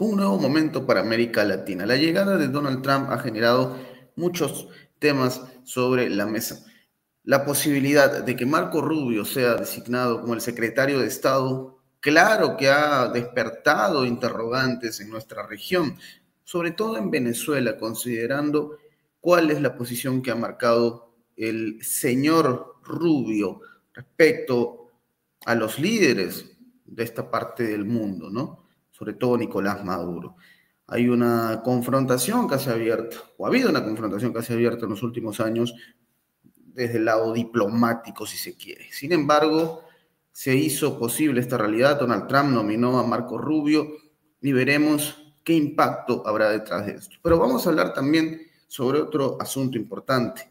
un nuevo momento para América Latina. La llegada de Donald Trump ha generado muchos temas sobre la mesa. La posibilidad de que Marco Rubio sea designado como el secretario de Estado, claro que ha despertado interrogantes en nuestra región, sobre todo en Venezuela, considerando cuál es la posición que ha marcado el señor Rubio respecto a los líderes de esta parte del mundo, ¿no? Sobre todo Nicolás Maduro. Hay una confrontación casi abierta, o ha habido una confrontación casi abierta en los últimos años desde el lado diplomático, si se quiere. Sin embargo, se hizo posible esta realidad. Donald Trump nominó a Marco Rubio y veremos qué impacto habrá detrás de esto. Pero vamos a hablar también sobre otro asunto importante,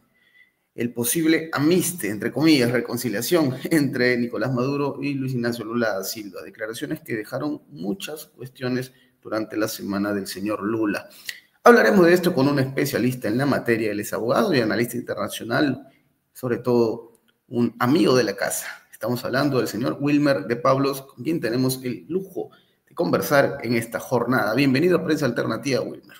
el posible amiste, entre comillas, reconciliación entre Nicolás Maduro y Luis Ignacio Lula da Silva. Declaraciones que dejaron muchas cuestiones durante la semana del señor Lula. Hablaremos de esto con un especialista en la materia. Él es abogado y analista internacional, sobre todo un amigo de la casa. Estamos hablando del señor Wilmer de Pablos, con quien tenemos el lujo de conversar en esta jornada. Bienvenido a Prensa Alternativa, Wilmer.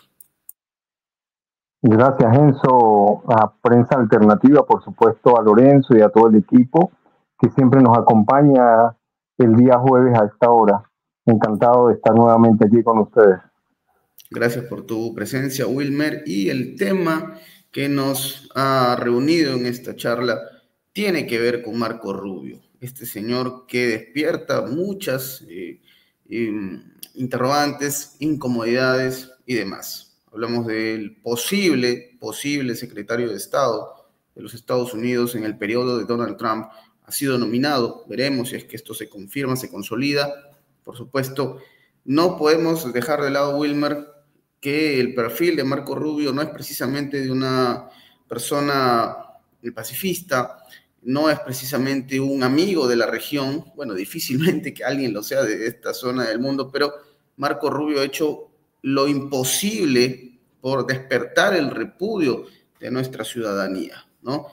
Gracias, Enzo, a Prensa Alternativa, por supuesto, a Lorenzo y a todo el equipo que siempre nos acompaña el día jueves a esta hora. Encantado de estar nuevamente aquí con ustedes. Gracias por tu presencia, Wilmer. Y el tema que nos ha reunido en esta charla tiene que ver con Marco Rubio, este señor que despierta muchas interrogantes, incomodidades y demás. Hablamos del posible secretario de Estado de los Estados Unidos en el periodo de Donald Trump. Ha sido nominado, veremos si es que esto se confirma, se consolida. Por supuesto, no podemos dejar de lado, Wilmer, que el perfil de Marco Rubio no es precisamente de una persona pacifista, no es precisamente un amigo de la región, bueno, difícilmente que alguien lo sea de esta zona del mundo, pero Marco Rubio ha hecho lo imposible por despertar el repudio de nuestra ciudadanía, ¿no?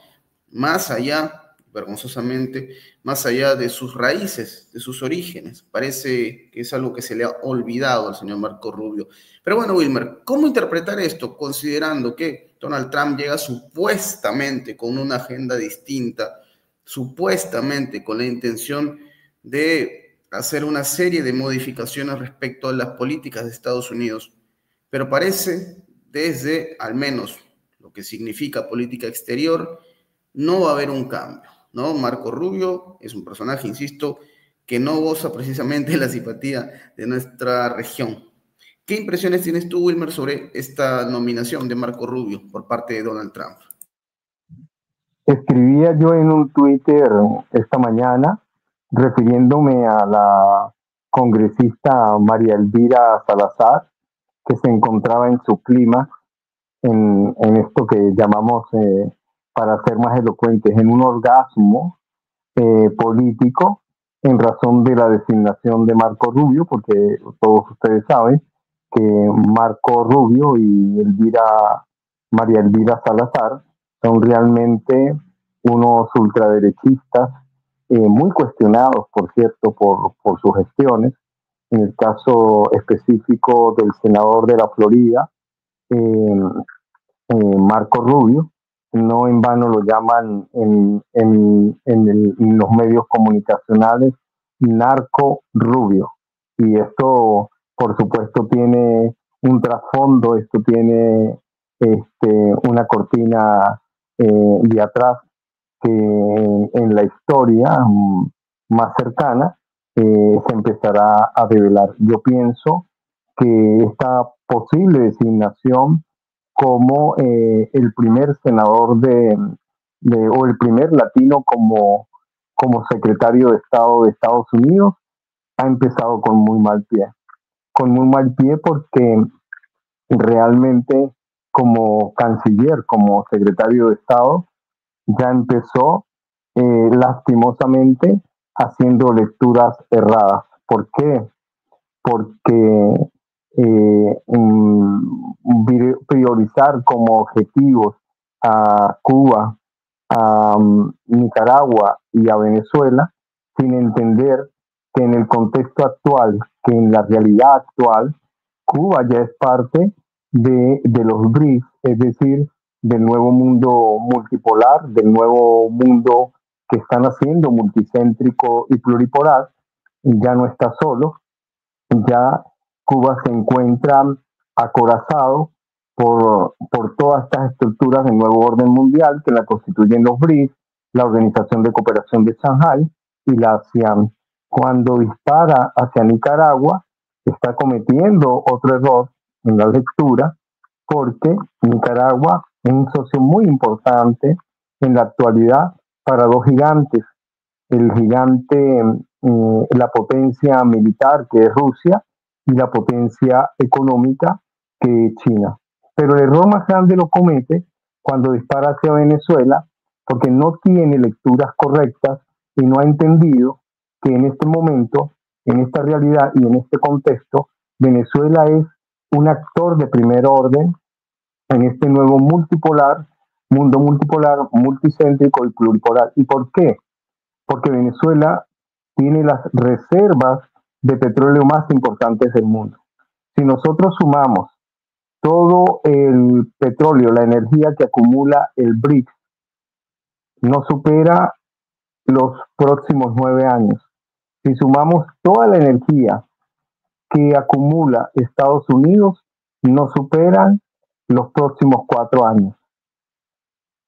Más allá, vergonzosamente, más allá de sus raíces, de sus orígenes. Parece que es algo que se le ha olvidado al señor Marco Rubio. Pero bueno, Wilmer, ¿cómo interpretar esto considerando que Donald Trump llega supuestamente con una agenda distinta, supuestamente con la intención de hacer una serie de modificaciones respecto a las políticas de Estados Unidos, pero parece desde al menos lo que significa política exterior, no va a haber un cambio, ¿no? Marco Rubio es un personaje, insisto, que no goza precisamente de la simpatía de nuestra región. ¿Qué impresiones tienes tú, Wilmer, sobre esta nominación de Marco Rubio por parte de Donald Trump? Escribía yo en un Twitter esta mañana refiriéndome a la congresista María Elvira Salazar, que se encontraba en su clima en esto que llamamos, para ser más elocuentes, en un orgasmo político en razón de la designación de Marco Rubio, porque todos ustedes saben que Marco Rubio y María Elvira Salazar son realmente unos ultraderechistas muy cuestionados, por cierto, por sus gestiones. En el caso específico del senador de la Florida, eh, Marco Rubio, no en vano lo llaman en los medios comunicacionales narco rubio. Y esto, por supuesto, tiene un trasfondo, esto tiene una cortina de atrás que en la historia más cercana se empezará a revelar. Yo pienso que esta posible designación como el primer senador o el primer latino como secretario de Estado de Estados Unidos, ha empezado con muy mal pie. Con muy mal pie porque realmente como canciller, como secretario de Estado, ya empezó lastimosamente haciendo lecturas erradas. ¿Por qué? Porque priorizar como objetivos a Cuba, a Nicaragua y a Venezuela, sin entender que en el contexto actual, que en la realidad actual, Cuba ya es parte de los BRICS, es decir, del nuevo mundo multipolar, del nuevo mundo que están haciendo multicéntrico y pluripolar. Ya no está solo, ya Cuba se encuentra acorazado por todas estas estructuras del nuevo orden mundial que la constituyen los BRICS, la Organización de Cooperación de Shanghái y la ASEAN. Cuando dispara hacia Nicaragua, está cometiendo otro error en la lectura, porque Nicaragua es un socio muy importante en la actualidad para dos gigantes. El gigante, la potencia militar que es Rusia y la potencia económica que es China. Pero el error más grande lo comete cuando dispara hacia Venezuela porque no tiene lecturas correctas y no ha entendido que en este momento, en esta realidad y en este contexto, Venezuela es un actor de primer orden en este nuevo mundo multipolar, multicéntrico y pluripolar. ¿Y por qué? Porque Venezuela tiene las reservas de petróleo más importantes del mundo. Si nosotros sumamos todo el petróleo, la energía que acumula el BRICS, no supera los próximos 9 años. Si sumamos toda la energía que acumula Estados Unidos, no superan los próximos 4 años.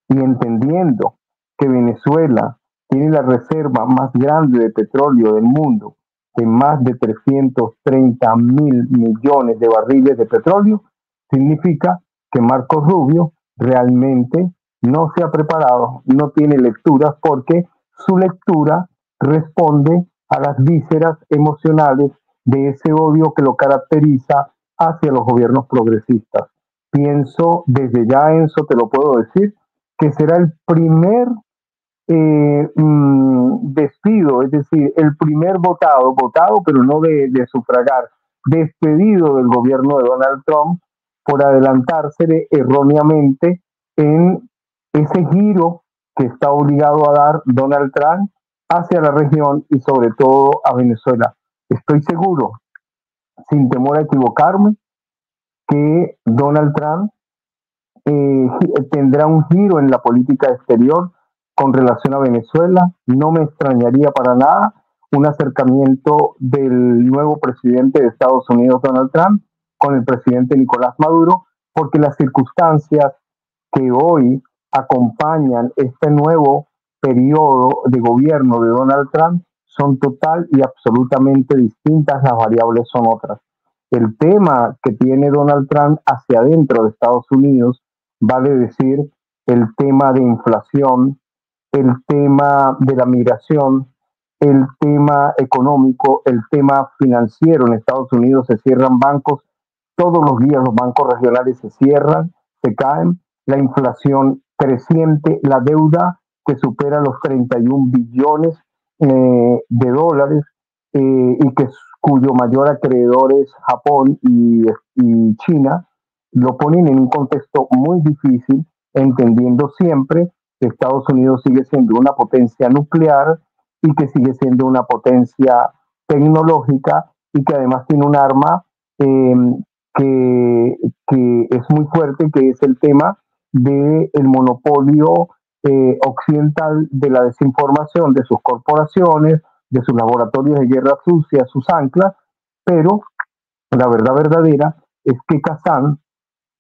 Y entendiendo que Venezuela tiene la reserva más grande de petróleo del mundo, de más de 330.000 millones de barriles de petróleo, significa que Marcos Rubio realmente no se ha preparado, no tiene lecturas, porque su lectura responde a las vísceras emocionales de ese odio que lo caracteriza hacia los gobiernos progresistas. Pienso desde ya, Enzo, te lo puedo decir, que será el primer despido, es decir, el primer votado pero no de sufragar, despedido del gobierno de Donald Trump por adelantarse erróneamente en ese giro que está obligado a dar Donald Trump hacia la región y sobre todo a Venezuela. Estoy seguro, sin temor a equivocarme, que Donald Trump tendrá un giro en la política exterior con relación a Venezuela. No me extrañaría para nada un acercamiento del nuevo presidente de Estados Unidos, Donald Trump, con el presidente Nicolás Maduro, porque las circunstancias que hoy acompañan este nuevo periodo de gobierno de Donald Trump son total y absolutamente distintas, las variables son otras. El tema que tiene Donald Trump hacia adentro de Estados Unidos, vale decir, el tema de inflación, el tema de la migración, el tema económico, el tema financiero. En Estados Unidos se cierran bancos, todos los días los bancos regionales se cierran, se caen, la inflación creciente, la deuda que supera los 31 billones de dólares y cuyo mayor acreedor es Japón y China, lo ponen en un contexto muy difícil, entendiendo siempre que Estados Unidos sigue siendo una potencia nuclear y que sigue siendo una potencia tecnológica y que además tiene un arma eh, que es muy fuerte, que es el tema del monopolio occidental de la desinformación de sus corporaciones, de sus laboratorios de guerra sucia, sus anclas, pero la verdad verdadera es que Kazán,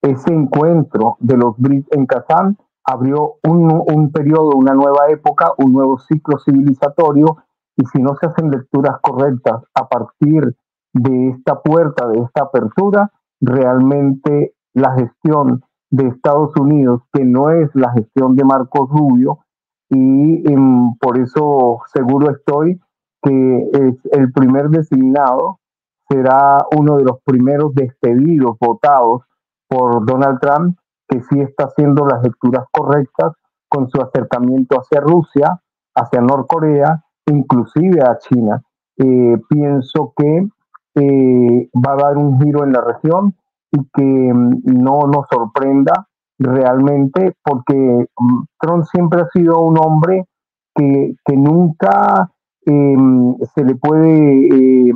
ese encuentro de los BRICS en Kazán, abrió un periodo, una nueva época, un nuevo ciclo civilizatorio, y si no se hacen lecturas correctas a partir de esta puerta, de esta apertura, realmente la gestión de Estados Unidos, que no es la gestión de Marcos Rubio, y por eso seguro estoy que es el primer designado, será uno de los primeros despedidos, votados por Donald Trump, que sí está haciendo las lecturas correctas con su acercamiento hacia Rusia, hacia Norcorea, inclusive a China. Pienso que va a dar un giro en la región y que no nos sorprenda realmente, porque Trump siempre ha sido un hombre que nunca se le puede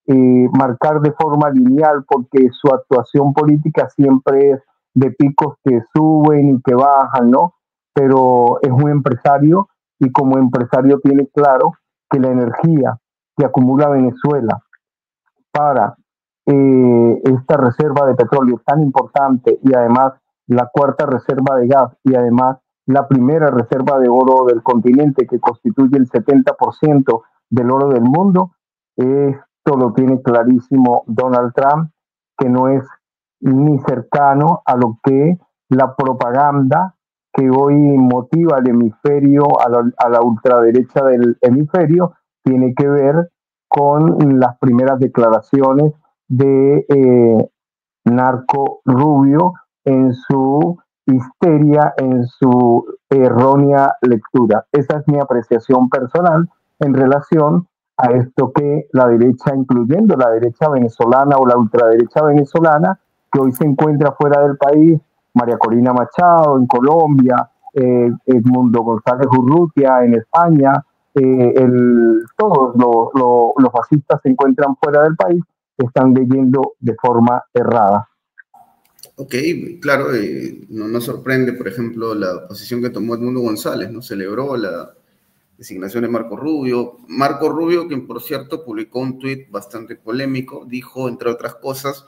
marcar de forma lineal, porque su actuación política siempre es de picos que suben y que bajan, ¿no? Pero es un empresario y como empresario tiene claro que la energía que acumula Venezuela para esta reserva de petróleo tan importante y además la cuarta reserva de gas y además la primera reserva de oro del continente que constituye el 70% del oro del mundo, esto lo tiene clarísimo Donald Trump, que no es ni cercano a lo que la propaganda que hoy motiva al hemisferio, a la ultraderecha del hemisferio, tiene que ver con las primeras declaraciones de Narco Rubio en su histeria, en su errónea lectura. Esa es mi apreciación personal en relación a esto que la derecha, incluyendo la derecha venezolana o la ultraderecha venezolana, que hoy se encuentra fuera del país, María Corina Machado en Colombia, Edmundo González Urrutia en España, todos los fascistas se encuentran fuera del país, están leyendo de forma errada. Ok, claro, no sorprende, por ejemplo, la posición que tomó Edmundo González, ¿no? Celebró la designación de Marco Rubio. Marco Rubio, quien por cierto publicó un tuit bastante polémico, dijo, entre otras cosas,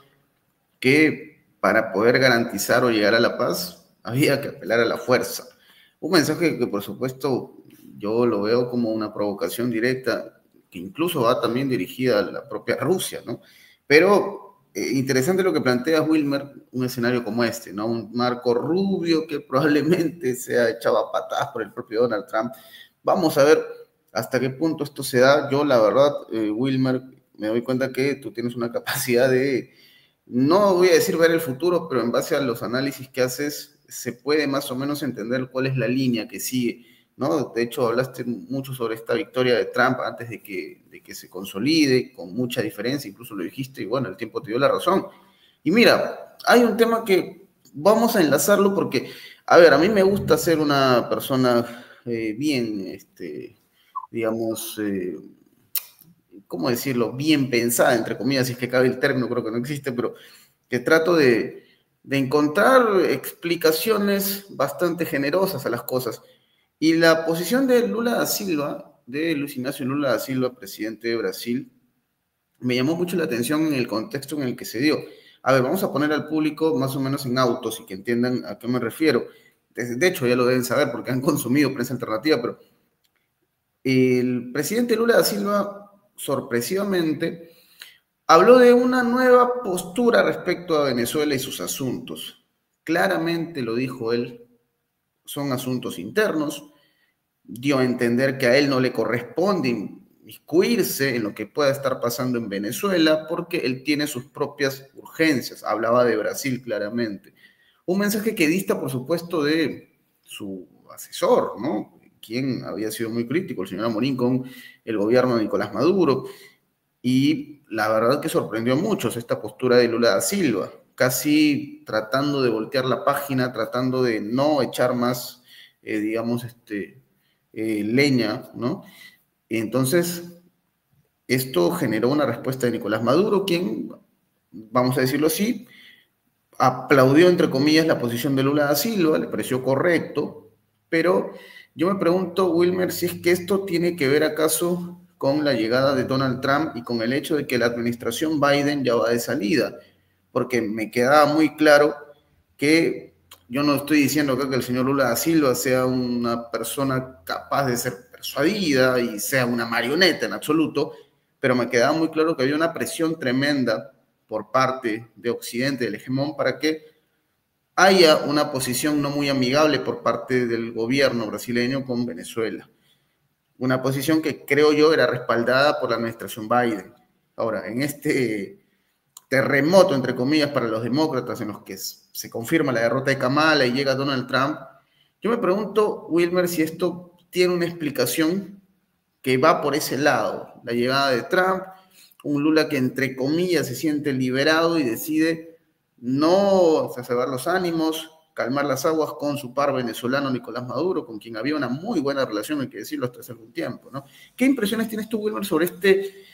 que para poder garantizar o llegar a la paz había que apelar a la fuerza. Un mensaje que por supuesto yo lo veo como una provocación directa, que incluso va también dirigida a la propia Rusia, ¿no? Pero interesante lo que plantea Wilmer, un escenario como este, ¿no? Un Marco Rubio que probablemente sea echado a patadas por el propio Donald Trump. Vamos a ver hasta qué punto esto se da. Yo, la verdad, Wilmer, me doy cuenta que tú tienes una capacidad de, no voy a decir ver el futuro, pero en base a los análisis que haces, se puede más o menos entender cuál es la línea que sigue, ¿no? De hecho, hablaste mucho sobre esta victoria de Trump antes de que se consolide, con mucha diferencia, incluso lo dijiste, y bueno, el tiempo te dio la razón. Y mira, hay un tema que vamos a enlazarlo porque, a ver, a mí me gusta ser una persona bien, digamos, ¿cómo decirlo? Bien pensada, entre comillas, si es que cabe el término, creo que no existe, pero que trato de encontrar explicaciones bastante generosas a las cosas. Y la posición de Lula da Silva, de Luis Ignacio Lula da Silva, presidente de Brasil, me llamó mucho la atención en el contexto en el que se dio. A ver, vamos a poner al público más o menos en autos y que entiendan a qué me refiero. De hecho, ya lo deben saber porque han consumido prensa alternativa, pero el presidente Lula da Silva, sorpresivamente, habló de una nueva postura respecto a Venezuela y sus asuntos. Claramente lo dijo él, son asuntos internos, dio a entender que a él no le corresponde inmiscuirse en lo que pueda estar pasando en Venezuela porque él tiene sus propias urgencias. Hablaba de Brasil claramente. Un mensaje que dista, por supuesto, de su asesor, ¿no? Quien había sido muy crítico, el señor Amorín, con el gobierno de Nicolás Maduro. Y la verdad que sorprendió a muchos esta postura de Lula da Silva, casi tratando de voltear la página, tratando de no echar más, digamos, leña, ¿no? Entonces, esto generó una respuesta de Nicolás Maduro, quien, vamos a decirlo así, aplaudió, entre comillas, la posición de Lula da Silva, le pareció correcto, pero yo me pregunto, Wilmer, si es que esto tiene que ver acaso con la llegada de Donald Trump y con el hecho de que la administración Biden ya va de salida, porque me quedaba muy claro que yo no estoy diciendo acá que el señor Lula da Silva sea una persona capaz de ser persuadida y sea una marioneta en absoluto, pero me quedaba muy claro que había una presión tremenda por parte de Occidente, del hegemón, para que haya una posición no muy amigable por parte del gobierno brasileño con Venezuela. Una posición que creo yo era respaldada por la administración Biden. Ahora, en este terremoto, entre comillas, para los demócratas, en los que se confirma la derrota de Kamala y llega Donald Trump, yo me pregunto, Wilmer, si esto tiene una explicación que va por ese lado. La llegada de Trump, un Lula que entre comillas se siente liberado y decide no exacerbar los ánimos, calmar las aguas con su par venezolano Nicolás Maduro, con quien había una muy buena relación, hay que decirlo, hasta hace algún tiempo, ¿no? ¿Qué impresiones tienes tú, Wilmer, sobre este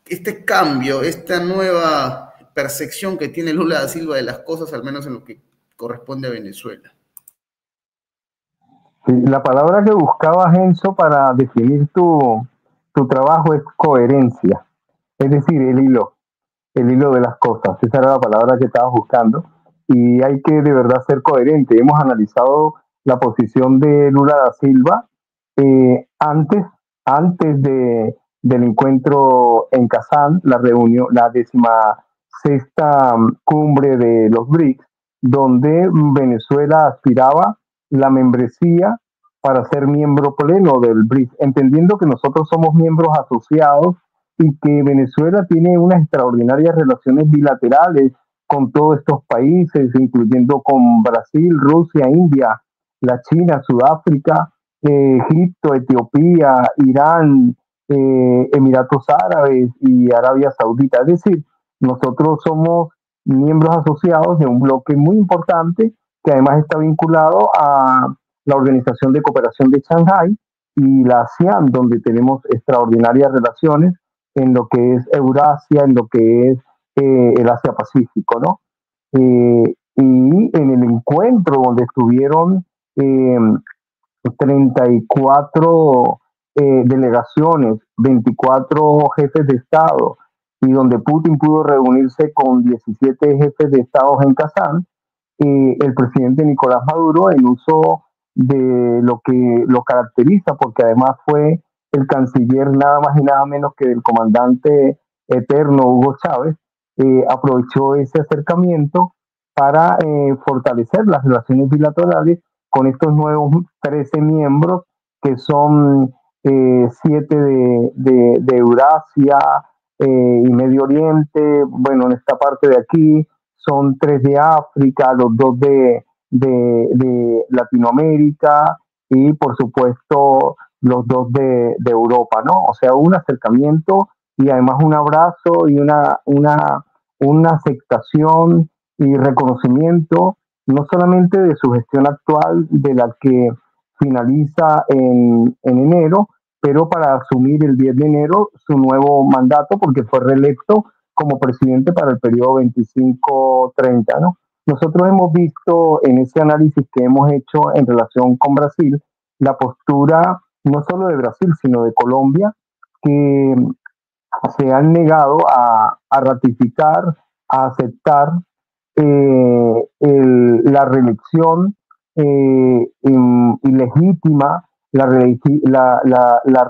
este cambio, esta nueva percepción que tiene Lula da Silva de las cosas, al menos en lo que corresponde a Venezuela? Sí, la palabra que buscaba Enzo para definir tu trabajo es coherencia, es decir, el hilo de las cosas. Esa era la palabra que estabas buscando. Y hay que de verdad ser coherente. Hemos analizado la posición de Lula da Silva antes, del encuentro en Kazán, la reunión, la 16ª cumbre de los BRICS, donde Venezuela aspiraba la membresía para ser miembro pleno del BRICS, entendiendo que nosotros somos miembros asociados y que Venezuela tiene unas extraordinarias relaciones bilaterales con todos estos países, incluyendo con Brasil, Rusia, India, la China, Sudáfrica, Egipto, Etiopía, Irán, Emiratos Árabes y Arabia Saudita. Es decir, nosotros somos miembros asociados de un bloque muy importante que además está vinculado a la Organización de Cooperación de Shanghái y la ASEAN, donde tenemos extraordinarias relaciones en lo que es Eurasia, en lo que es el Asia-Pacífico, ¿no? Y en el encuentro donde estuvieron 34 delegaciones, 24 jefes de Estado, y donde Putin pudo reunirse con 17 jefes de Estado en Kazán, el presidente Nicolás Maduro, en uso de lo que lo caracteriza, porque además fue el canciller nada más y nada menos que del comandante eterno Hugo Chávez, aprovechó ese acercamiento para fortalecer las relaciones bilaterales con estos nuevos 13 miembros, que son 7 de Eurasia y Medio Oriente, bueno, en esta parte de aquí, son 3 de África, los 2 de Latinoamérica y por supuesto los 2 de Europa, ¿no? O sea, un acercamiento y además un abrazo y una aceptación y reconocimiento no solamente de su gestión actual, de la que finaliza en enero, pero para asumir el 10 de enero su nuevo mandato, porque fue reelecto como presidente para el periodo 25-30, ¿no? Nosotros hemos visto en ese análisis que hemos hecho en relación con Brasil, la postura no solo de Brasil, sino de Colombia, que se han negado a ratificar, a aceptar la reelección ilegítima, la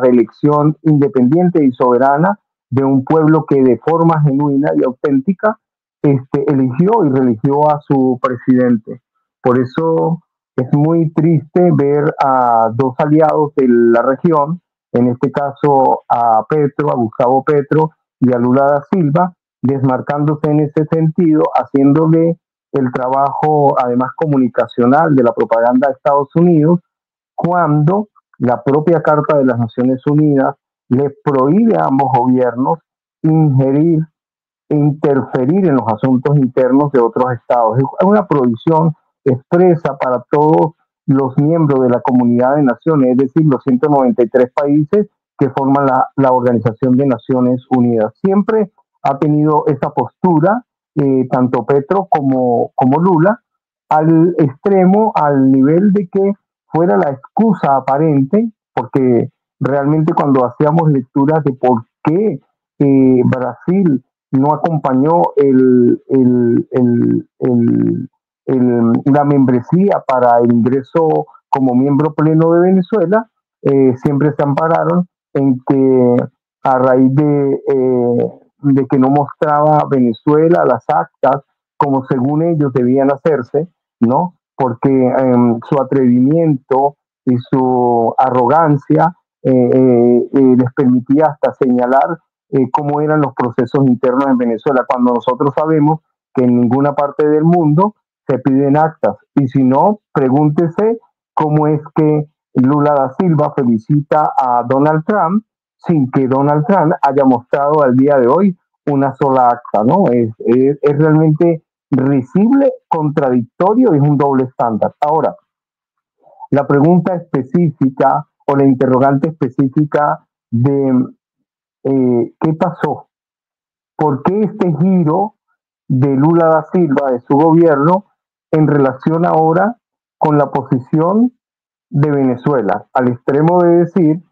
reelección independiente y soberana de un pueblo que de forma genuina y auténtica eligió y religió a su presidente. Por eso es muy triste ver a dos aliados de la región, en este caso a Petro, a Gustavo Petro y a Lula da Silva, desmarcándose en ese sentido, haciéndole el trabajo además comunicacional de la propaganda de Estados Unidos, cuando la propia Carta de las Naciones Unidas le prohíbe a ambos gobiernos ingerir e interferir en los asuntos internos de otros estados. Es una prohibición expresa para todos los miembros de la Comunidad de Naciones, es decir, los 193 países que forman la Organización de Naciones Unidas. Siempre ha tenido esa postura, tanto Petro como Lula, al extremo, al nivel de que fuera la excusa aparente, porque realmente cuando hacíamos lecturas de por qué Brasil no acompañó la membresía para el ingreso como miembro pleno de Venezuela, siempre se ampararon en que a raíz de que no mostraba Venezuela las actas como según ellos debían hacerse, ¿no? Porque su atrevimiento y su arrogancia les permitía hasta señalar cómo eran los procesos internos en Venezuela, cuando nosotros sabemos que en ninguna parte del mundo se piden actas. Y si no, pregúntese cómo es que Lula da Silva felicita a Donald Trump sin que Donald Trump haya mostrado al día de hoy una sola acta, ¿no? Es realmente risible, contradictorio y es un doble estándar. Ahora, la pregunta específica o la interrogante específica de ¿qué pasó? ¿Por qué este giro de Lula da Silva, de su gobierno, en relación ahora con la posición de Venezuela? Al extremo de decir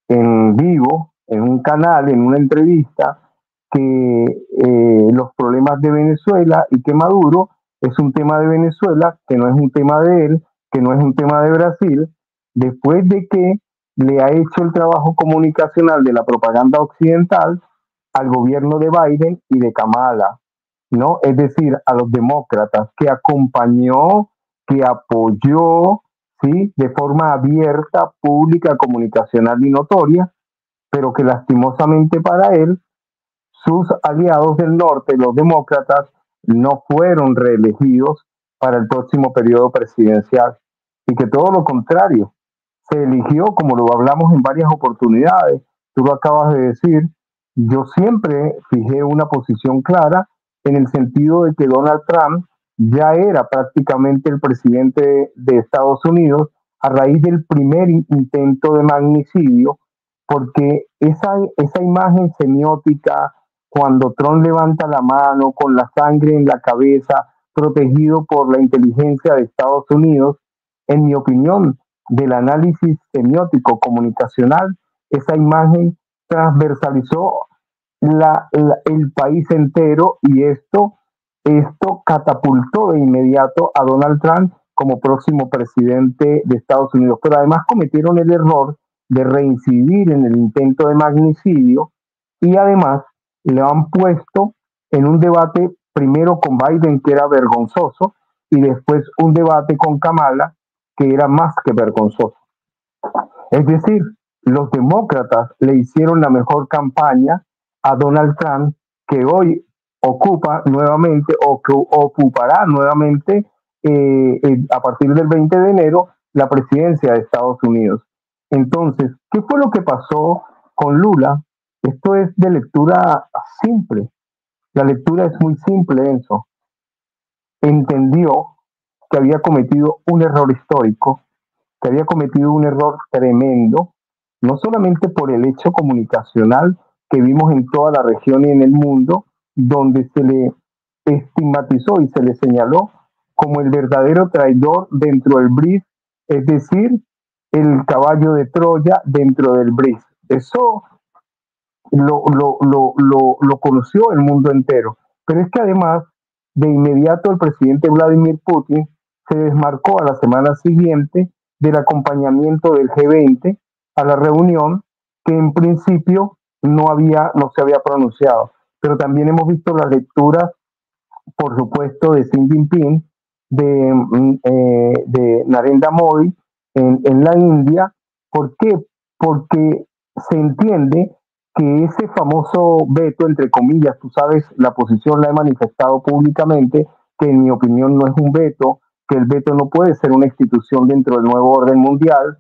en vivo, en un canal, en una entrevista, que los problemas de Venezuela y que Maduro es un tema de Venezuela, que no es un tema de él, que no es un tema de Brasil, después de que le ha hecho el trabajo comunicacional de la propaganda occidental al gobierno de Biden y de Kamala, ¿no? Es decir, a los demócratas, que acompañó, que apoyó, ¿sí? De forma abierta, pública, comunicacional y notoria, pero que lastimosamente para él, sus aliados del norte, los demócratas, no fueron reelegidos para el próximo periodo presidencial y que todo lo contrario, se eligió, como lo hablamos en varias oportunidades, tú lo acabas de decir, yo siempre fijé una posición clara en el sentido de que Donald Trump ya era prácticamente el presidente de Estados Unidos a raíz del primer intento de magnicidio, porque esa imagen semiótica, cuando Trump levanta la mano con la sangre en la cabeza, protegido por la inteligencia de Estados Unidos, en mi opinión, del análisis semiótico comunicacional, esa imagen transversalizó el país entero y esto catapultó de inmediato a Donald Trump como próximo presidente de Estados Unidos. Pero además cometieron el error de reincidir en el intento de magnicidio y además le han puesto en un debate primero con Biden, que era vergonzoso, y después un debate con Kamala, que era más que vergonzoso. Es decir, los demócratas le hicieron la mejor campaña a Donald Trump, que hoy ocupa nuevamente o que ocupará nuevamente a partir del 20 de enero la presidencia de Estados Unidos. Entonces, ¿qué fue lo que pasó con Lula? Esto es de lectura simple. La lectura es muy simple, Enzo. Entendió que había cometido un error histórico, que había cometido un error tremendo, no solamente por el hecho comunicacional que vimos en toda la región y en el mundo, donde se le estigmatizó y se le señaló como el verdadero traidor dentro del BRICS, es decir, el caballo de Troya dentro del BRICS. Eso lo conoció el mundo entero. Pero es que además, de inmediato el presidente Vladimir Putin se desmarcó a la semana siguiente del acompañamiento del G20 a la reunión que en principio no se había pronunciado. Pero también hemos visto las lecturas, por supuesto, de Xi Jinping, de Narendra Modi en la India. ¿Por qué? Porque se entiende que ese famoso veto, entre comillas, tú sabes, la posición la he manifestado públicamente, que en mi opinión no es un veto, que el veto no puede ser una institución dentro del nuevo orden mundial,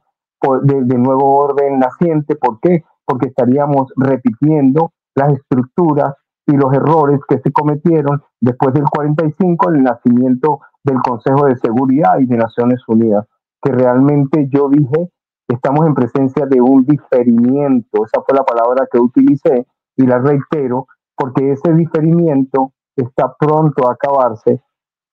del nuevo orden naciente. ¿Por qué? Porque estaríamos repitiendo las estructuras y los errores que se cometieron después del 45, el nacimiento del Consejo de Seguridad y de Naciones Unidas, que realmente yo dije, estamos en presencia de un diferimiento, esa fue la palabra que utilicé y la reitero, porque ese diferimiento está pronto a acabarse,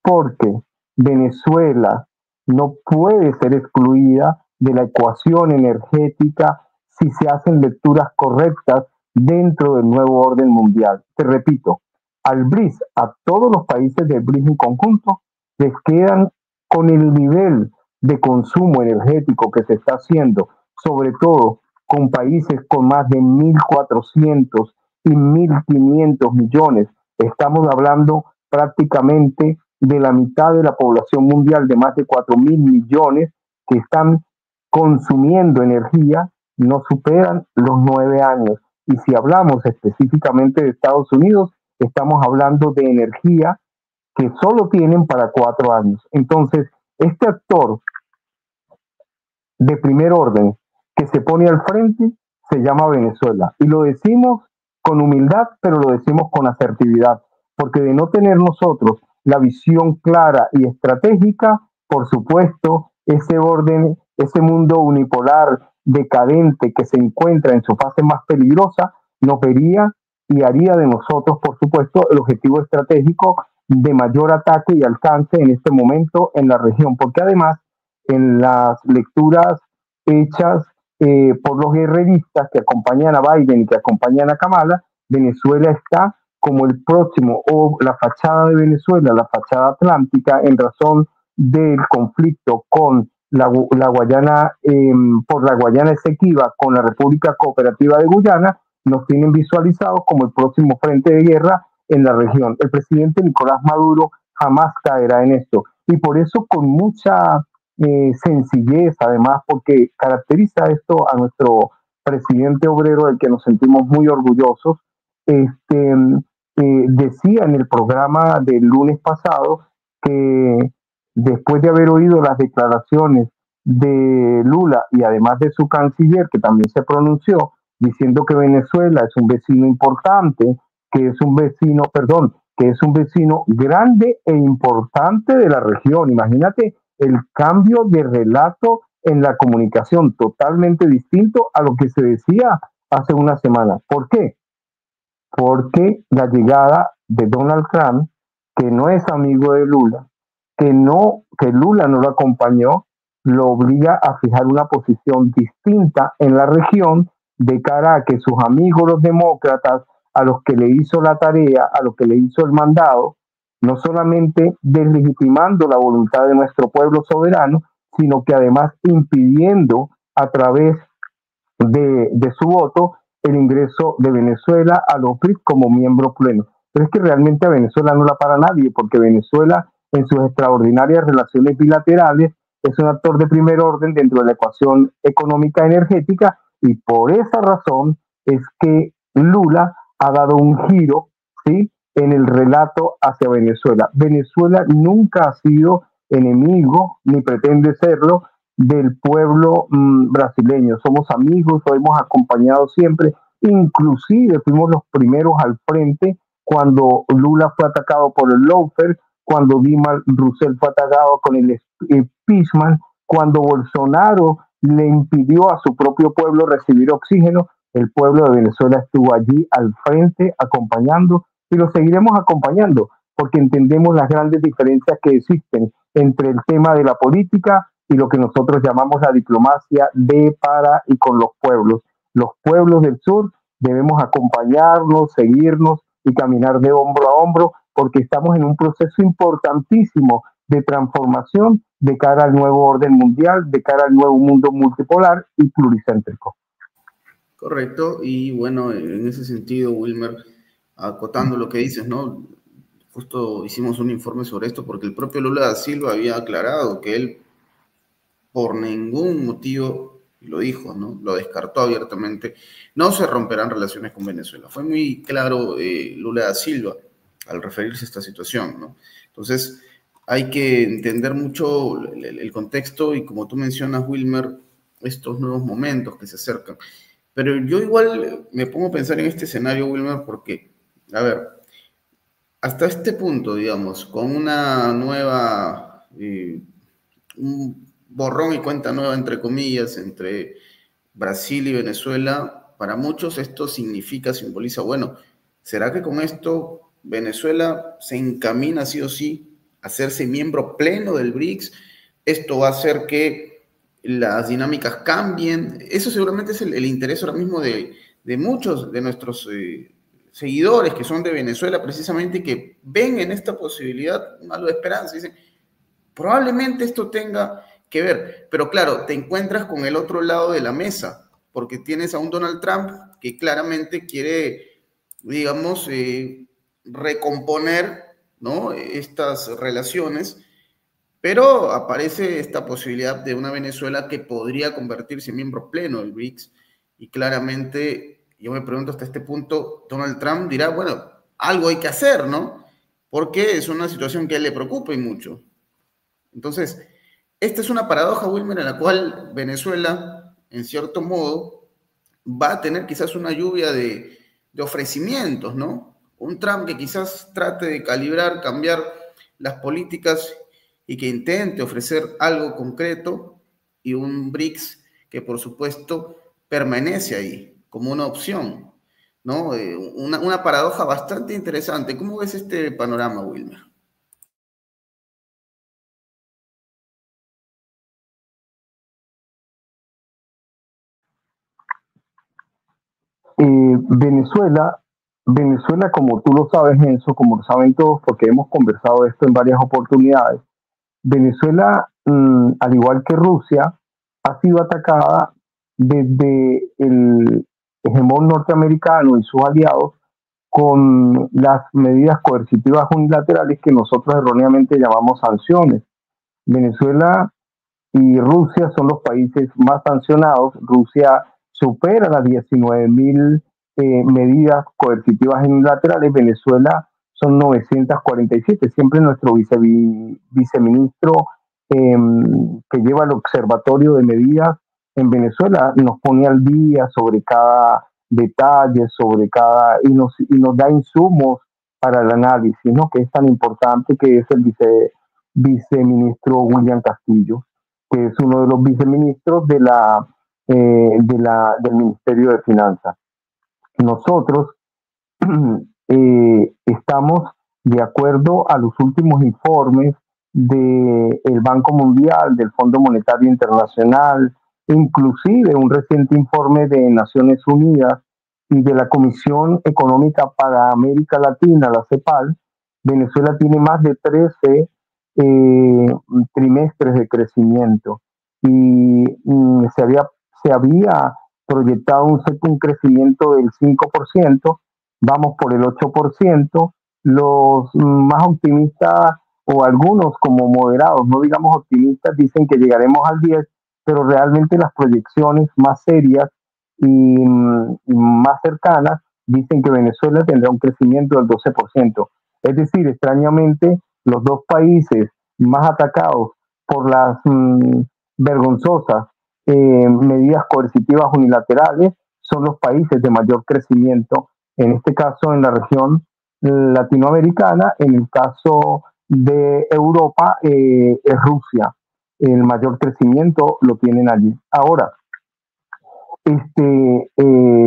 porque Venezuela no puede ser excluida de la ecuación energética si se hacen lecturas correctas dentro del nuevo orden mundial. Te repito, al BRICS, a todos los países del BRICS en conjunto, les quedan con el nivel de consumo energético que se está haciendo, sobre todo con países con más de 1.400 y 1.500 millones. Estamos hablando prácticamente de la mitad de la población mundial, de más de 4.000 millones que están consumiendo energía, no superan los 9 años. Y si hablamos específicamente de Estados Unidos, estamos hablando de energía que solo tienen para 4 años. Entonces, este actor de primer orden que se pone al frente se llama Venezuela. Y lo decimos con humildad, pero lo decimos con asertividad, porque de no tener nosotros la visión clara y estratégica, por supuesto, ese orden, ese mundo unipolar decadente que se encuentra en su fase más peligrosa, nos vería y haría de nosotros, por supuesto, el objetivo estratégico de mayor ataque y alcance en este momento en la región, porque además en las lecturas hechas por los guerreristas que acompañan a Biden y que acompañan a Kamala, Venezuela está como el próximo, o la fachada de Venezuela, la fachada atlántica, en razón del conflicto con la Guayana, por la Guayana Esequiba con la República Cooperativa de Guyana, nos tienen visualizados como el próximo frente de guerra en la región. El presidente Nicolás Maduro jamás caerá en esto. Y por eso con mucha sencillez, además, porque caracteriza esto a nuestro presidente obrero, del que nos sentimos muy orgullosos, decía en el programa del lunes pasado que después de haber oído las declaraciones de Lula y además de su canciller, que también se pronunció, diciendo que Venezuela es un vecino importante, que es un vecino, perdón, que es un vecino grande e importante de la región. Imagínate el cambio de relato en la comunicación, totalmente distinto a lo que se decía hace una semana. ¿Por qué? Porque la llegada de Donald Trump, que no es amigo de Lula, que Lula no lo acompañó, lo obliga a fijar una posición distinta en la región de cara a que sus amigos los demócratas, a los que le hizo la tarea, a los que le hizo el mandado, no solamente deslegitimando la voluntad de nuestro pueblo soberano, sino que además impidiendo a través de su voto el ingreso de Venezuela a los BRICS como miembro pleno. Pero es que realmente a Venezuela no la para nadie, porque Venezuela, en sus extraordinarias relaciones bilaterales, es un actor de primer orden dentro de la ecuación económica energética, y por esa razón es que Lula ha dado un giro, ¿sí?, en el relato hacia Venezuela. Venezuela nunca ha sido enemigo, ni pretende serlo, del pueblo brasileño. Somos amigos, lo hemos acompañado siempre, inclusive fuimos los primeros al frente cuando Lula fue atacado por el lawfare, cuando Dilma Rousseff fue atacado con el impeachment, cuando Bolsonaro le impidió a su propio pueblo recibir oxígeno. El pueblo de Venezuela estuvo allí al frente acompañando, y lo seguiremos acompañando porque entendemos las grandes diferencias que existen entre el tema de la política y lo que nosotros llamamos la diplomacia de, para y con los pueblos. Los pueblos del sur debemos acompañarnos, seguirnos y caminar de hombro a hombro, porque estamos en un proceso importantísimo de transformación de cara al nuevo orden mundial, de cara al nuevo mundo multipolar y pluricéntrico. Correcto, y bueno, en ese sentido, Wilmer, acotando lo que dices, ¿no? Justo hicimos un informe sobre esto porque el propio Lula da Silva había aclarado que él por ningún motivo, y lo dijo, ¿no?, lo descartó abiertamente, no se romperán relaciones con Venezuela. Fue muy claro Lula da Silva al referirse a esta situación, ¿no? Entonces, hay que entender mucho el contexto y, como tú mencionas, Wilmer, estos nuevos momentos que se acercan. Pero yo igual me pongo a pensar en este escenario, Wilmer, porque, a ver, hasta este punto, digamos, con una nueva, un borrón y cuenta nueva, entre comillas, entre Brasil y Venezuela, para muchos esto simboliza, bueno, ¿será que con esto Venezuela se encamina sí o sí a hacerse miembro pleno del BRICS? Esto va a hacer que las dinámicas cambien. Eso seguramente es el interés ahora mismo de muchos de nuestros seguidores que son de Venezuela, precisamente, que ven en esta posibilidad un halo de esperanza. Dicen, probablemente esto tenga que ver, pero claro, te encuentras con el otro lado de la mesa, porque tienes a un Donald Trump que claramente quiere, digamos, recomponer, ¿no?, estas relaciones, pero aparece esta posibilidad de una Venezuela que podría convertirse en miembro pleno del BRICS, y claramente, yo me pregunto hasta este punto, Donald Trump dirá, bueno, algo hay que hacer, ¿no? Porque es una situación que a él le preocupa y mucho. Entonces, esta es una paradoja, Wilmer, en la cual Venezuela, en cierto modo, va a tener quizás una lluvia de ofrecimientos, ¿no? Un Trump que quizás trate de calibrar, cambiar las políticas y que intente ofrecer algo concreto, y un BRICS que, por supuesto, permanece ahí como una opción. ¿no? Una paradoja bastante interesante. ¿Cómo ves este panorama, Wilmer? Venezuela, Venezuela, como tú lo sabes, Enzo, como lo saben todos, porque hemos conversado de esto en varias oportunidades, Venezuela, al igual que Rusia, ha sido atacada desde el hegemón norteamericano y sus aliados con las medidas coercitivas unilaterales que nosotros erróneamente llamamos sanciones. Venezuela y Rusia son los países más sancionados. Rusia supera las 19.000 medidas coercitivas unilaterales. Venezuela son 947. Siempre nuestro viceministro que lleva el observatorio de medidas en Venezuela nos pone al día sobre cada detalle, y nos da insumos para el análisis, ¿no? Que es tan importante, que es el viceministro William Castillo, que es uno de los viceministros del Ministerio de Finanzas. Nosotros estamos de acuerdo a los últimos informes del Banco Mundial, del Fondo Monetario Internacional, inclusive un reciente informe de Naciones Unidas y de la Comisión Económica para América Latina, la CEPAL. Venezuela tiene más de 13 trimestres de crecimiento y se había proyectado un crecimiento del 5%, vamos por el 8%. Los más optimistas, o algunos como moderados, no digamos optimistas, dicen que llegaremos al 10%, pero realmente las proyecciones más serias y más cercanas dicen que Venezuela tendrá un crecimiento del 12%. Es decir, extrañamente, los dos países más atacados por las vergonzosas medidas coercitivas unilaterales son los países de mayor crecimiento, en este caso en la región latinoamericana. En el caso de Europa, es Rusia. El mayor crecimiento lo tienen allí. Ahora,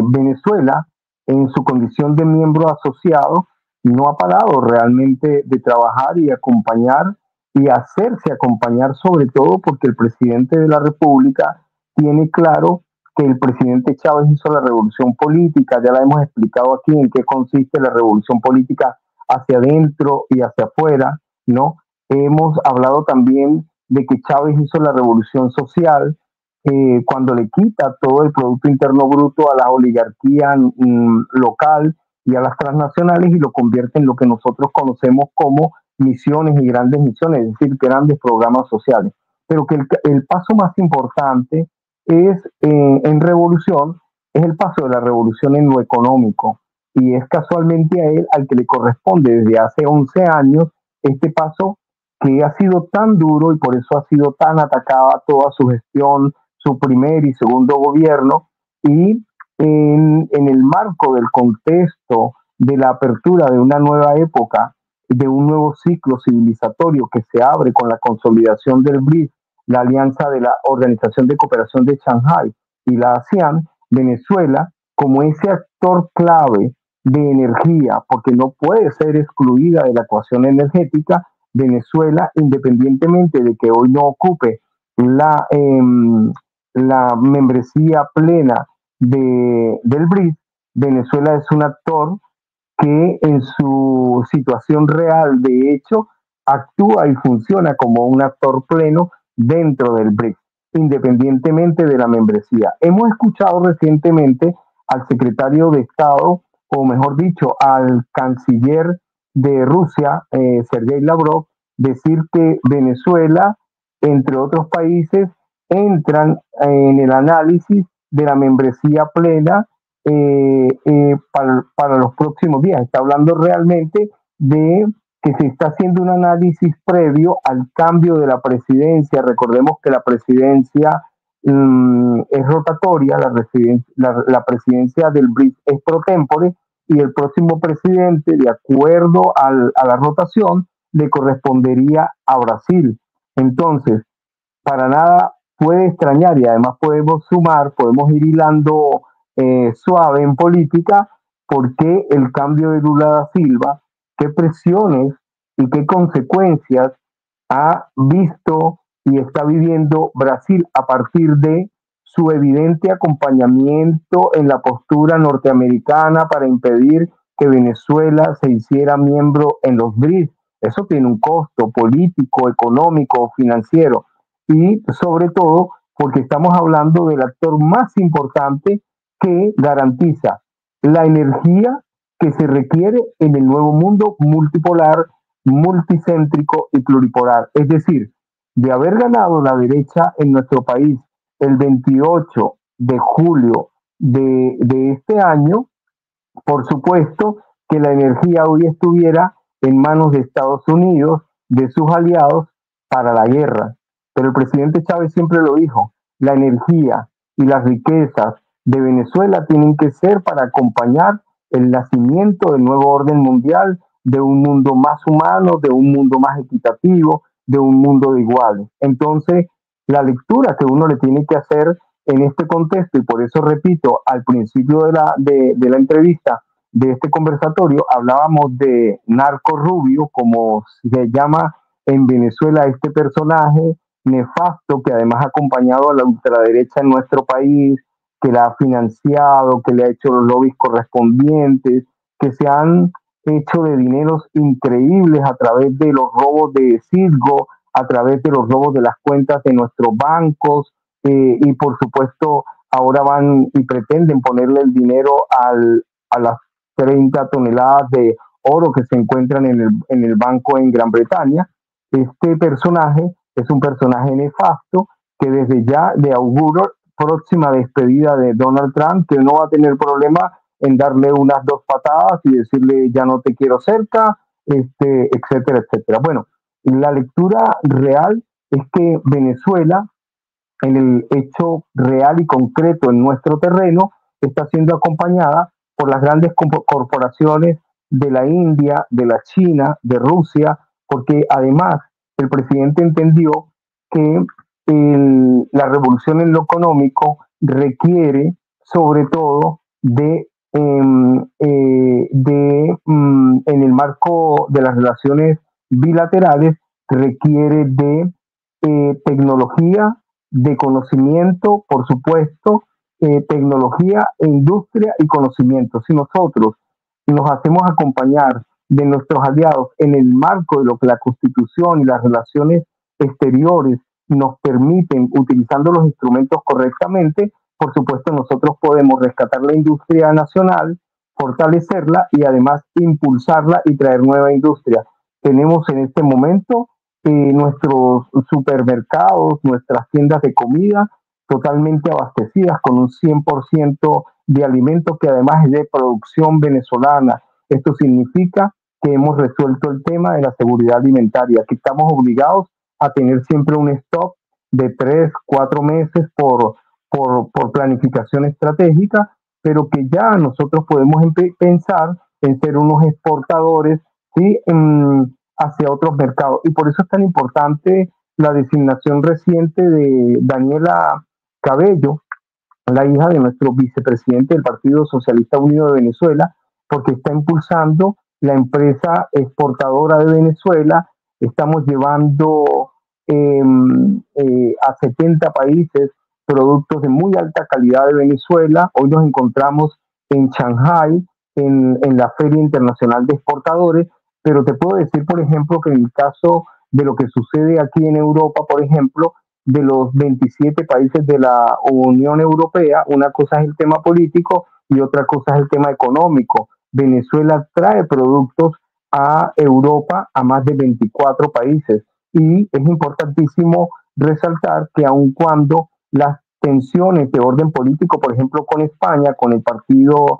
Venezuela, en su condición de miembro asociado, no ha parado realmente de trabajar y acompañar y hacerse acompañar, sobre todo porque el presidente de la República tiene claro que el presidente Chávez hizo la revolución política. Ya la hemos explicado aquí en qué consiste la revolución política hacia adentro y hacia afuera, ¿no? Hemos hablado también de que Chávez hizo la revolución social, cuando le quita todo el Producto Interno Bruto a la oligarquía local y a las transnacionales, y lo convierte en lo que nosotros conocemos como misiones y grandes misiones, es decir, grandes programas sociales. Pero que el paso más importante es, en revolución, es el paso de la revolución en lo económico, y es casualmente a él al que le corresponde desde hace 11 años este paso, que ha sido tan duro y por eso ha sido tan atacada toda su gestión, su primer y segundo gobierno. Y en el marco del contexto de la apertura de una nueva época, de un nuevo ciclo civilizatorio que se abre con la consolidación del BRICS, la alianza de la Organización de Cooperación de Shanghái y la ASEAN, Venezuela, como ese actor clave de energía, porque no puede ser excluida de la ecuación energética, Venezuela, independientemente de que hoy no ocupe la, la membresía plena del BRICS, Venezuela es un actor que en su situación real, de hecho, actúa y funciona como un actor pleno dentro del BRICS, independientemente de la membresía. Hemos escuchado recientemente al secretario de Estado, o mejor dicho, al canciller de Rusia, Sergei Lavrov, decir que Venezuela, entre otros países, entran en el análisis de la membresía plena para los próximos días. Está hablando realmente de que se está haciendo un análisis previo al cambio de la presidencia. Recordemos que la presidencia es rotatoria, la presidencia del BRICS es pro tempore, y el próximo presidente, de acuerdo a la rotación, le correspondería a Brasil. Entonces, para nada puede extrañar, y además podemos sumar, podemos ir hilando suave en política, por qué el cambio de Lula da Silva, qué presiones y qué consecuencias ha visto y está viviendo Brasil a partir de su evidente acompañamiento en la postura norteamericana para impedir que Venezuela se hiciera miembro en los BRICS. Eso tiene un costo político, económico, financiero y sobre todo porque estamos hablando del actor más importante que garantiza la energía que se requiere en el nuevo mundo multipolar, multicéntrico y pluripolar. Es decir, de haber ganado la derecha en nuestro país el 28 de julio de este año, por supuesto que la energía hoy estuviera en manos de Estados Unidos, de sus aliados, para la guerra. Pero el presidente Chávez siempre lo dijo, la energía y las riquezas de Venezuela tienen que ser para acompañar el nacimiento del nuevo orden mundial, de un mundo más humano, de un mundo más equitativo, de un mundo de iguales. Entonces, la lectura que uno le tiene que hacer en este contexto, y por eso repito, al principio de la entrevista, de este conversatorio, hablábamos de Narco Rubio, como se llama en Venezuela este personaje nefasto que además ha acompañado a la ultraderecha en nuestro país, que la ha financiado, que le ha hecho los lobbies correspondientes, que se han hecho de dineros increíbles a través de los robos de Citgo, a través de los robos de las cuentas de nuestros bancos, y por supuesto ahora van y pretenden ponerle el dinero a las 30 toneladas de oro que se encuentran en el banco en Gran Bretaña. Este personaje es un personaje nefasto que desde ya le auguro próxima despedida de Donald Trump, que no va a tener problema en darle unas 2 patadas y decirle ya no te quiero cerca, etcétera, etcétera. Bueno, la lectura real es que Venezuela, en el hecho real y concreto en nuestro terreno, está siendo acompañada por las grandes corporaciones de la India, de la China, de Rusia, porque además el presidente entendió que la revolución en lo económico requiere sobre todo en el marco de las relaciones bilaterales, requiere de tecnología, de conocimiento, por supuesto, tecnología, industria y conocimiento. Si nosotros nos hacemos acompañar de nuestros aliados en el marco de lo que la Constitución y las relaciones exteriores nos permiten, utilizando los instrumentos correctamente, por supuesto nosotros podemos rescatar la industria nacional, fortalecerla y además impulsarla y traer nueva industria. Tenemos en este momento nuestros supermercados, nuestras tiendas de comida totalmente abastecidas con un 100% de alimentos que además es de producción venezolana. Esto significa que hemos resuelto el tema de la seguridad alimentaria, que estamos obligados a tener siempre un stock de 3, 4 meses por planificación estratégica, pero que ya nosotros podemos pensar en ser unos exportadores, ¿sí? Hacia otros mercados. Y por eso es tan importante la designación reciente de Daniela Cabello, la hija de nuestro vicepresidente del Partido Socialista Unido de Venezuela, porque está impulsando la empresa exportadora de Venezuela. Estamos llevando a 70 países productos de muy alta calidad de Venezuela. Hoy nos encontramos en Shanghai, en la Feria Internacional de Exportadores, pero te puedo decir, por ejemplo, que en el caso de lo que sucede aquí en Europa, por ejemplo, de los 27 países de la Unión Europea, una cosa es el tema político y otra cosa es el tema económico. Venezuela trae productos a Europa, a más de 24 países, y es importantísimo resaltar que aun cuando las tensiones de orden político, por ejemplo, con España, con el partido,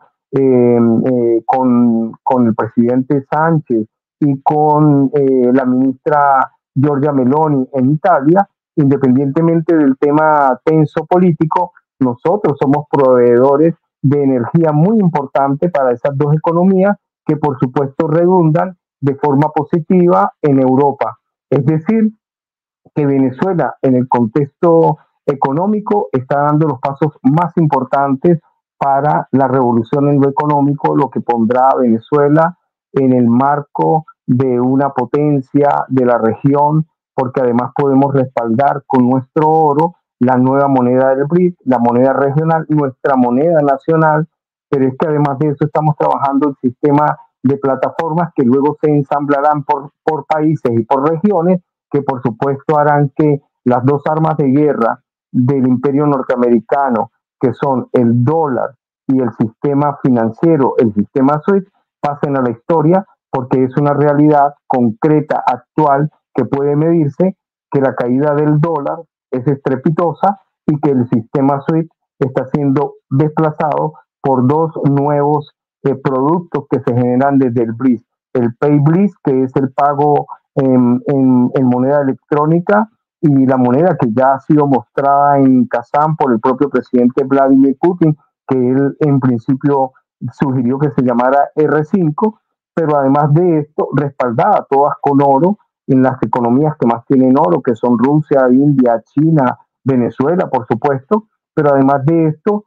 con el presidente Sánchez y con la ministra Giorgia Meloni en Italia, independientemente del tema tenso político, nosotros somos proveedores de energía muy importante para esas dos economías que por supuesto redundan de forma positiva en Europa. Es decir, que Venezuela en el contexto económico está dando los pasos más importantes para la revolución en lo económico, lo que pondrá a Venezuela en el marco de una potencia de la región, porque además podemos respaldar con nuestro oro la nueva moneda del BRIC, la moneda regional, nuestra moneda nacional, pero es que además de eso estamos trabajando el sistema de plataformas que luego se ensamblarán por países y por regiones, que por supuesto harán que las dos armas de guerra del imperio norteamericano, que son el dólar y el sistema financiero, el sistema SWIFT, pasen a la historia porque es una realidad concreta, actual, que puede medirse, que la caída del dólar es estrepitosa y que el sistema SWIFT está siendo desplazado por dos nuevos productos que se generan desde el BRIS. El PayBriz, que es el pago en moneda electrónica, y la moneda que ya ha sido mostrada en Kazán por el propio presidente Vladimir Putin, que él en principio sugirió que se llamara R5, pero además de esto, respaldada todas con oro en las economías que más tienen oro, que son Rusia, India, China, Venezuela, por supuesto, pero además de esto,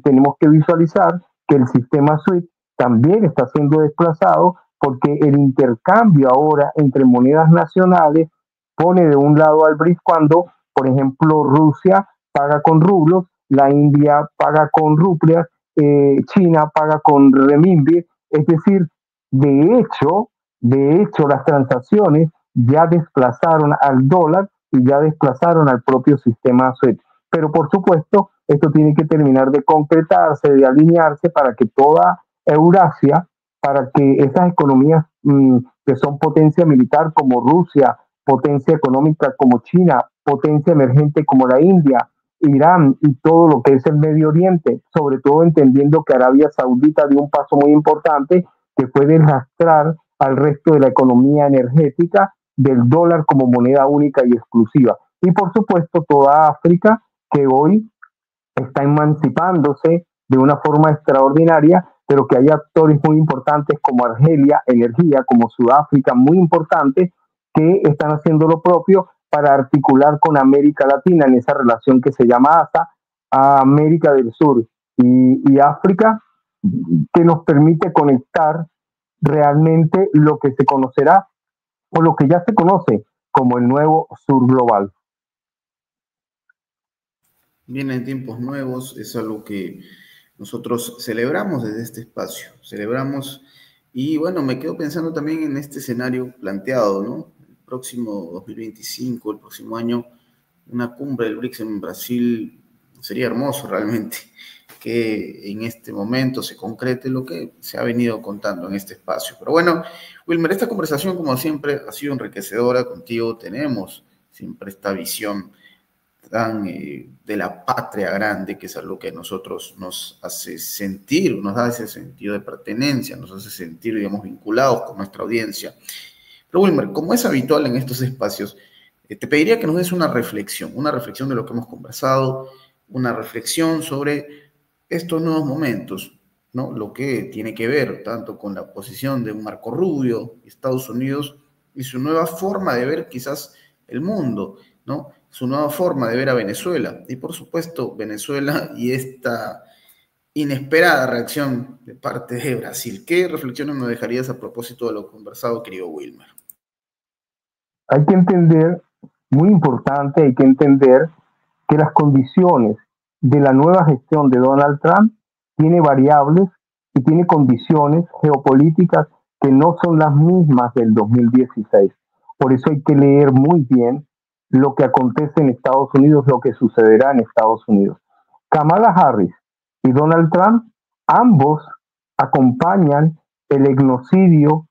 tenemos que visualizar que el sistema SWIFT también está siendo desplazado porque el intercambio ahora entre monedas nacionales pone de un lado al BRICS cuando, por ejemplo, Rusia paga con rublos, la India paga con rupias, China paga con renminbi, es decir, de hecho, las transacciones ya desplazaron al dólar y ya desplazaron al propio sistema SWIFT. Pero por supuesto, esto tiene que terminar de concretarse, de alinearse para que toda Eurasia, para que esas economías que son potencia militar como Rusia, potencia económica como China, potencia emergente como la India, Irán y todo lo que es el Medio Oriente, sobre todo entendiendo que Arabia Saudita dio un paso muy importante que fue desastrar al resto de la economía energética del dólar como moneda única y exclusiva. Y por supuesto toda África, que hoy está emancipándose de una forma extraordinaria, pero que hay actores muy importantes como Argelia, Energía, como Sudáfrica, muy importantes, que están haciendo lo propio para articular con América Latina en esa relación que se llama ASA, a América del Sur y África, que nos permite conectar realmente lo que se conocerá o lo que ya se conoce como el nuevo sur global. Vienen tiempos nuevos, es algo que nosotros celebramos desde este espacio, celebramos y bueno, me quedo pensando también en este escenario planteado, ¿no? El próximo 2025, el próximo año, una cumbre del BRICS en Brasil sería hermoso realmente que en este momento se concrete lo que se ha venido contando en este espacio. Pero bueno, Wilmer, esta conversación como siempre ha sido enriquecedora contigo, tenemos siempre esta visión tan de la patria grande, que es algo que a nosotros nos hace sentir, nos da ese sentido de pertenencia, nos hace sentir, digamos, vinculados con nuestra audiencia. Pero Wilmer, como es habitual en estos espacios, te pediría que nos des una reflexión de lo que hemos conversado, una reflexión sobre estos nuevos momentos, ¿no? Lo que tiene que ver tanto con la posición de un Marco Rubio, Estados Unidos, y su nueva forma de ver quizás el mundo, ¿no? Su nueva forma de ver a Venezuela. Y por supuesto, Venezuela y esta inesperada reacción de parte de Brasil. ¿Qué reflexiones nos dejarías a propósito de lo conversado, querido Wilmer? Hay que entender, muy importante, hay que entender que las condiciones de la nueva gestión de Donald Trump tiene variables y tiene condiciones geopolíticas que no son las mismas del 2016. Por eso hay que leer muy bien lo que acontece en Estados Unidos, lo que sucederá en Estados Unidos. Kamala Harris y Donald Trump, ambos acompañan el genocidio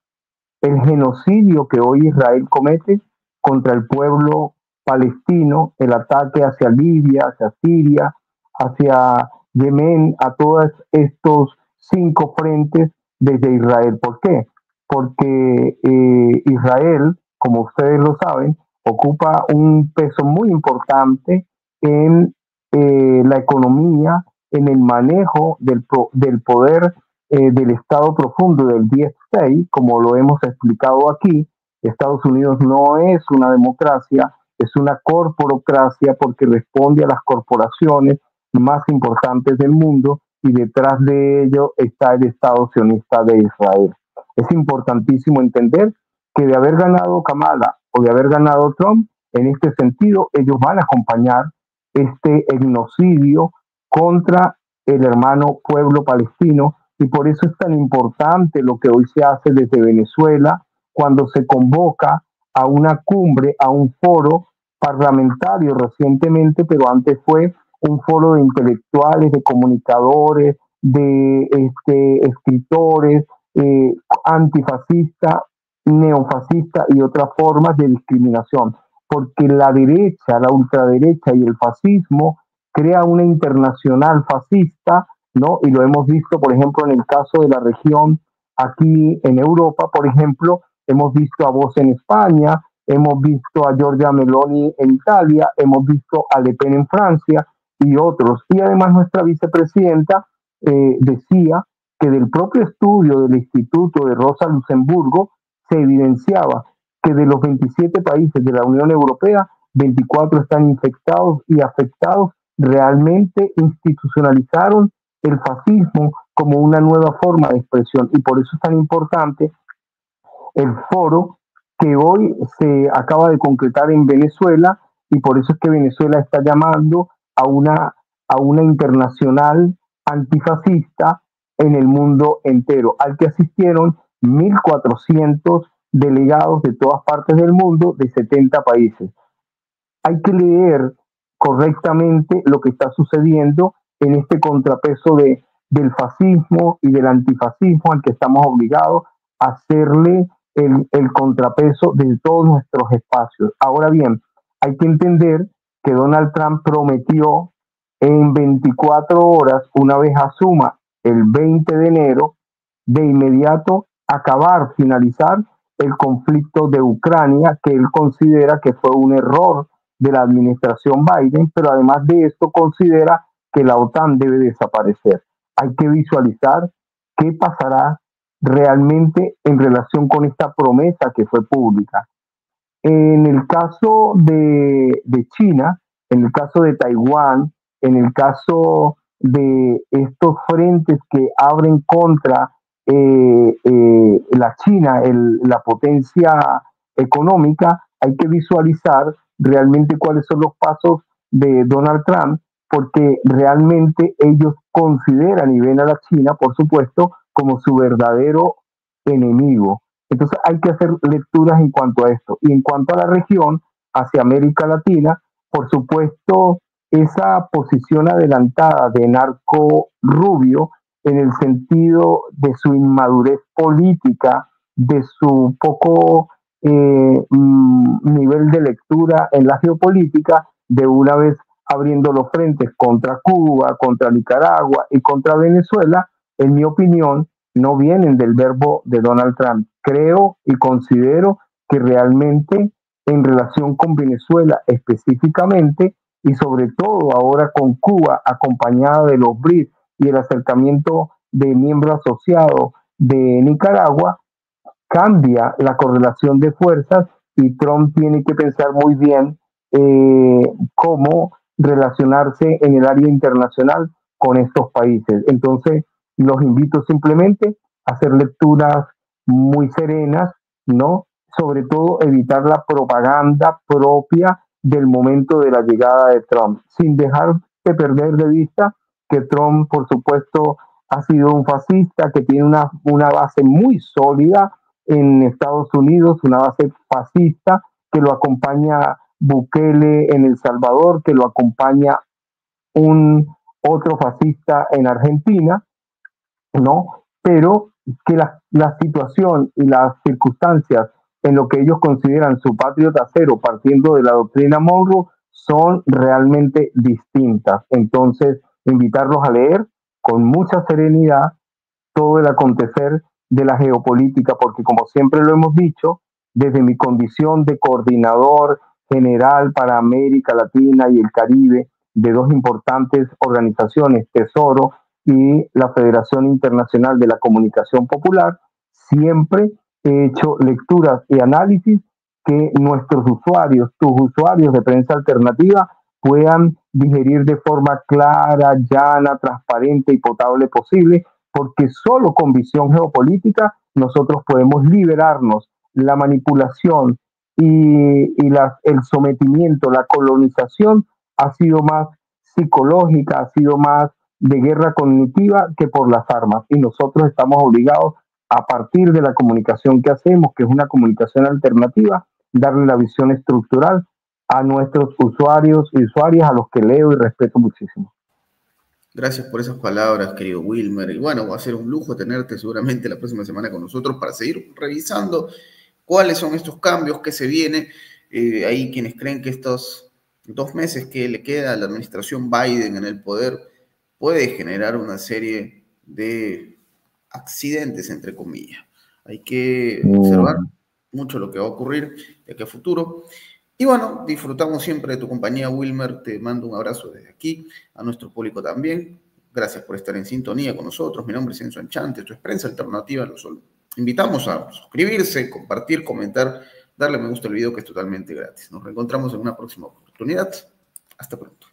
que hoy Israel comete contra el pueblo palestino, el ataque hacia Libia, hacia Siria, hacia Yemen, a todos estos 5 frentes desde Israel. ¿Por qué? Porque Israel, como ustedes lo saben, ocupa un peso muy importante en la economía, en el manejo del poder del Estado profundo del Deep State, como lo hemos explicado aquí. Estados Unidos no es una democracia, es una corporocracia porque responde a las corporaciones, más importantes del mundo y detrás de ello está el Estado sionista de Israel. Es importantísimo entender que de haber ganado Kamala o de haber ganado Trump, en este sentido, ellos van a acompañar este genocidio contra el hermano pueblo palestino y por eso es tan importante lo que hoy se hace desde Venezuela cuando se convoca a una cumbre, a un foro parlamentario recientemente, pero antes fue un foro de intelectuales, de comunicadores, de escritores, antifascistas, neofascistas y otras formas de discriminación, porque la derecha, la ultraderecha y el fascismo crea una internacional fascista, ¿no? Y lo hemos visto, por ejemplo, en el caso de la región aquí en Europa, por ejemplo, hemos visto a Vox en España, hemos visto a Giorgia Meloni en Italia, hemos visto a Le Pen en Francia y otros. Y además nuestra vicepresidenta decía que del propio estudio del Instituto de Rosa Luxemburgo se evidenciaba que de los 27 países de la Unión Europea, 24 están infectados y afectados, realmente institucionalizaron el fascismo como una nueva forma de expresión. Y por eso es tan importante el foro que hoy se acaba de concretar en Venezuela y por eso es que Venezuela está llamando a una internacional antifascista en el mundo entero, al que asistieron 1.400 delegados de todas partes del mundo de 70 países. Hay que leer correctamente lo que está sucediendo en este contrapeso del fascismo y del antifascismo al que estamos obligados a hacerle el contrapeso de todos nuestros espacios. Ahora bien, hay que entender que Donald Trump prometió en 24 horas, una vez asuma el 20 de enero, de inmediato acabar, finalizar el conflicto de Ucrania, que él considera que fue un error de la administración Biden, pero además de esto considera que la OTAN debe desaparecer. Hay que visualizar qué pasará realmente en relación con esta promesa que fue pública. En el caso de China, en el caso de Taiwán, en el caso de estos frentes que abren contra la China, la potencia económica, hay que visualizar realmente cuáles son los pasos de Donald Trump, porque realmente ellos consideran y ven a la China, por supuesto, como su verdadero enemigo. Entonces hay que hacer lecturas en cuanto a esto. Y en cuanto a la región, hacia América Latina, por supuesto, esa posición adelantada de Narco Rubio en el sentido de su inmadurez política, de su poco nivel de lectura en la geopolítica, de una vez abriendo los frentes contra Cuba, contra Nicaragua y contra Venezuela, en mi opinión, no vienen del verbo de Donald Trump. Creo y considero que realmente en relación con Venezuela específicamente y sobre todo ahora con Cuba acompañada de los BRICS y el acercamiento de miembro asociado de Nicaragua, cambia la correlación de fuerzas y Trump tiene que pensar muy bien cómo relacionarse en el área internacional con estos países. Entonces, los invito simplemente a hacer lecturas muy serenas, ¿no? Sobre todo evitar la propaganda propia del momento de la llegada de Trump, sin dejar de perder de vista que Trump, por supuesto, ha sido un fascista que tiene una base muy sólida en Estados Unidos, una base fascista que lo acompaña Bukele en El Salvador, que lo acompaña un otro fascista en Argentina, ¿no? Pero que la situación y las circunstancias en lo que ellos consideran su patrio trasero, partiendo de la doctrina Monroe, son realmente distintas. Entonces, invitarlos a leer con mucha serenidad todo el acontecer de la geopolítica, porque como siempre lo hemos dicho, desde mi condición de coordinador general para América Latina y el Caribe de dos importantes organizaciones, Tesoro y la Federación Internacional de la Comunicación Popular, siempre he hecho lecturas y análisis que nuestros usuarios, tus usuarios de prensa alternativa, puedan digerir de forma clara, llana, transparente y potable posible, porque solo con visión geopolítica nosotros podemos liberarnos. La manipulación el sometimiento, la colonización ha sido más psicológica, ha sido más de guerra cognitiva que por las armas. Y nosotros estamos obligados, a partir de la comunicación que hacemos, que es una comunicación alternativa, darle la visión estructural a nuestros usuarios y usuarias, a los que leo y respeto muchísimo. Gracias por esas palabras, querido Wilmer. Y bueno, va a ser un lujo tenerte seguramente la próxima semana con nosotros para seguir revisando cuáles son estos cambios que se vienen. Hay quienes creen que estos 2 meses que le queda a la administración Biden en el poder puede generar una serie de accidentes, entre comillas. Hay que observar mucho lo que va a ocurrir de aquí a futuro. Y bueno, disfrutamos siempre de tu compañía, Wilmer. Te mando un abrazo desde aquí, a nuestro público también. Gracias por estar en sintonía con nosotros. Mi nombre es Enzo Enchante, esto es Prensa Alternativa. Los invitamos a suscribirse, compartir, comentar, darle me gusta al video, que es totalmente gratis. Nos reencontramos en una próxima oportunidad. Hasta pronto.